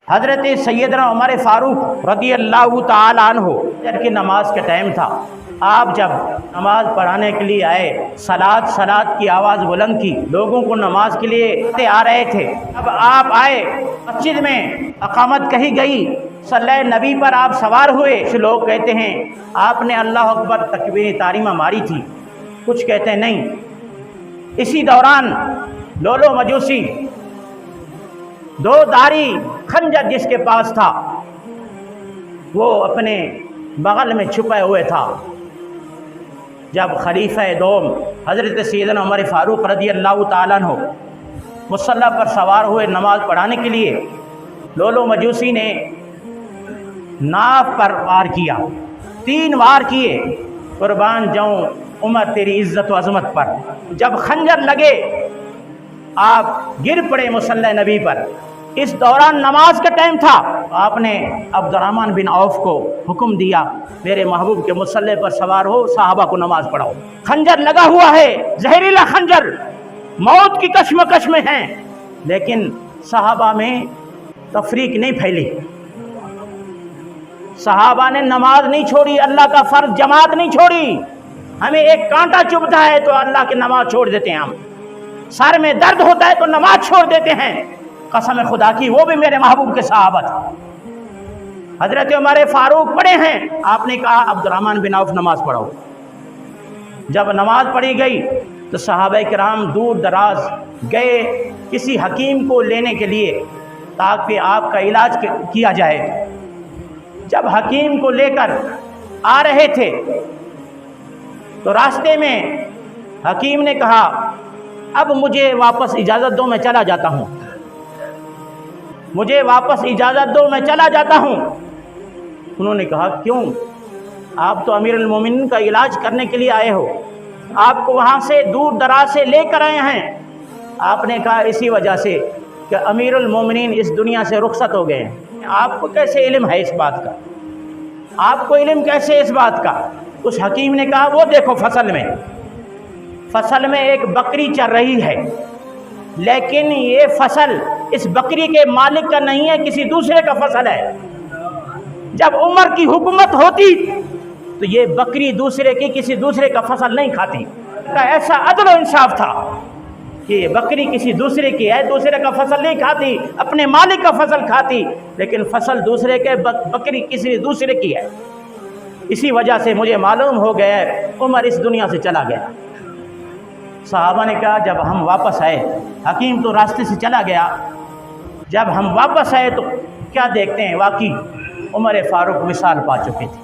حضرت سیدنا عمر فاروق رضی اللہ تعالیٰ عنہ فجر کی نماز کا ٹائم تھا۔ آپ جب نماز پڑھانے کے لیے آئے، صلاۃ کی آواز بلند کی، لوگوں کو نماز کے لیے آ رہے تھے۔ اب آپ آئے، مسجد میں اقامت کہی گئی، صلی نبی پر آپ سوار ہوئے۔ کچھ لوگ کہتے ہیں آپ نے اللہ اکبر تکبیر تحریمہ ماری تھی، کچھ کہتے ہیں نہیں۔ اسی دوران لولو مجوسی دو دھاری خنجر جس کے پاس تھا وہ اپنے بغل میں چھپائے ہوئے تھا۔ جب خلیفہ دوم حضرت سیدنا عمر فاروق رضی اللہ تعالیٰ عنہ مصلی پر سوار ہوئے نماز پڑھانے کے لیے، لولو مجوسی نے ناف پر وار کیا، 3 وار کیے۔ قربان جاؤں عمر تیری عزت و عظمت پر۔ جب خنجر لگے آپ گر پڑے مصلی نبی پر۔ اس دوران نماز کا ٹائم تھا، آپ نے عبد الرحمن بن عوف کو حکم دیا میرے محبوب کے مصلی پر سوار ہو، صحابہ کو نماز پڑھاؤ۔ خنجر لگا ہوا ہے، زہریلا خنجر، موت کی کشمکش میں ہیں، لیکن صحابہ میں تفریق نہیں پھیلی، صحابہ نے نماز نہیں چھوڑی، اللہ کا فرض جماعت نہیں چھوڑی۔ ہمیں ایک کانٹا چبھتا ہے تو اللہ کی نماز چھوڑ دیتے ہیں، ہم سر میں درد ہوتا ہے تو نماز چھوڑ دیتے ہیں۔ قسم خدا کی وہ بھی میرے محبوب کے صحابہ تھے۔ حضرت عمر فاروق پڑھے ہیں، آپ نے کہا عبد الرحمن بن عوف نماز پڑھاؤ۔ جب نماز پڑھی گئی تو صحابہ کرام دور دراز گئے کسی حکیم کو لینے کے لیے تاکہ آپ کا علاج کیا جائے۔ جب حکیم کو لے کر آ رہے تھے تو راستے میں حکیم نے کہا اب مجھے واپس اجازت دو، میں چلا جاتا ہوں، مجھے واپس اجازت دو، میں چلا جاتا ہوں۔ انہوں نے کہا کیوں؟ آپ تو امیر المومنین کا علاج کرنے کے لیے آئے ہو، آپ کو وہاں سے دور دراز سے لے کر آئے ہیں۔ آپ نے کہا اسی وجہ سے کہ امیر المومنین اس دنیا سے رخصت ہو گئے ہیں۔ آپ کو کیسے علم ہے اس بات کا؟ آپ کو علم کیسے اس بات کا؟ اس حکیم نے کہا وہ دیکھو فصل میں ایک بکری چر رہی ہے، لیکن یہ فصل اس بکری کے مالک کا نہیں ہے، کسی دوسرے کا فصل ہے۔ جب عمر کی حکومت ہوتی تو یہ بکری کسی دوسرے کا فصل نہیں کھاتی۔ ایسا عدل و انصاف تھا کہ یہ بکری کسی دوسرے کی ہے، دوسرے کا فصل نہیں کھاتی، اپنے مالک کا فصل کھاتی، لیکن فصل دوسرے کے، بکری کسی دوسرے کی ہے۔ اسی وجہ سے مجھے معلوم ہو گیا عمر اس دنیا سے چلا گیا۔ صحابہ نے کہا جب ہم واپس آئے، حکیم تو راستے سے چلا گیا، جب ہم واپس آئے تو کیا دیکھتے ہیں، واقعی عمر فاروق وصال پا چکے تھے۔